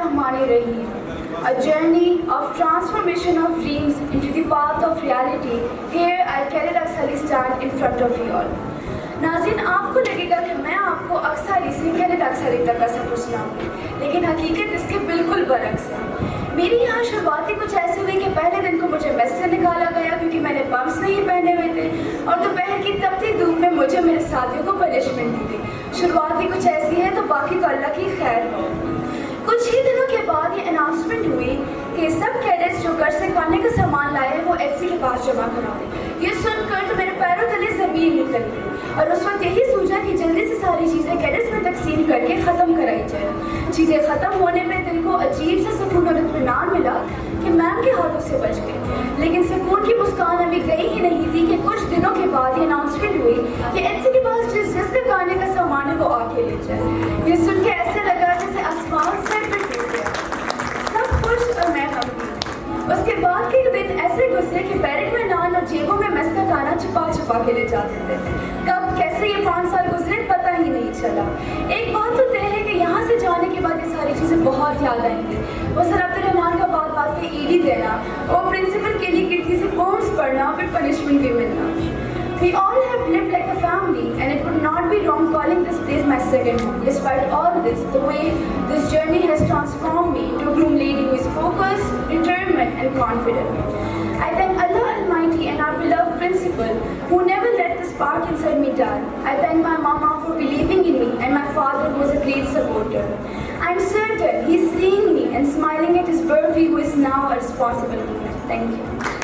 Bismillahirrahmanirrahim. A journey of transformation of dreams into the path of reality. Here I candidly stand in front of you all. नाज़रीन, आपको लगेगा कि मैं आपको अक्सर इसी कैनेडा का सफ़र सुनाऊंगी, लेकिन हकीकत इसके बिल्कुल बरक्स है। मेरी यहाँ शुरुआती कुछ ऐसे हुई कि पहले दिन को मुझे मेस से निकाला गया क्योंकि मैंने बम्स नहीं पहने हुए थे, और दोपहर की तपती धूप में मुझे मेरे साथियों को पनिशमेंट दी थी। शुरुआती कुछ ऐसी है तो बाकी तो अल्लाह की खैर हो। कुछ ही दिनों के बाद ये अनाउंसमेंट हुई कि सब कैडेट्स जो घर से खाने का सामान लाए हैं वो एससी के पास जमा कराओगे। ये सुनकर तो मेरे पैरों तले ज़मीन निकल गई, और उस वक्त यही सोचा कि जल्दी से सारी चीज़ें कैडेट्स में तकसीम करके ख़त्म कराई जाए। चीज़ें ख़त्म होने में दिल को अजीब सा सुकून और इत्मीनान मिला कि मैम के हाथों से बच गई, लेकिन सुकून की मुस्कान अभी गई ही नहीं थी कि कुछ दिनों के बाद ये अनाउंसमेंट हुई कि एससी के पास जिसका खाने का सामान है वो आके ले जाए। ये सुन के ऐसे लगा जैसे आसमान सर पे टूट गया। सब खुश और मैं गमगीन। उसके बाद के दिन ऐसे गुजरे कि बैरक में नान और जेबों में मेस का खाना छुपा के ले जाते थे। कब कैसे ये 5 साल गुजरे पता ही नहीं चला। एक बात तो तय है कि यहाँ से जाने के बाद ये सारी चीज़ें बहुत याद आएंगी। वो सर अब्दुर्रहमान का बात पे ईडी देना, और प्रिंसिपल के लिए खिड़की से पोम्स पढ़ना, फिर पनिशमेंट भी मिलना। We all have lived like a family, and it would not be wrong calling this place my second home. Despite all this, the way this journey has transformed me into a groom lady who is focused, determined, and confident. I thank Allah Almighty and our beloved principal who never let the spark inside me die. I thank my mama for believing in me, and my father who was a great supporter. I'm certain he's seeing me and smiling at his Burfi, who is now a responsible leader. Thank you.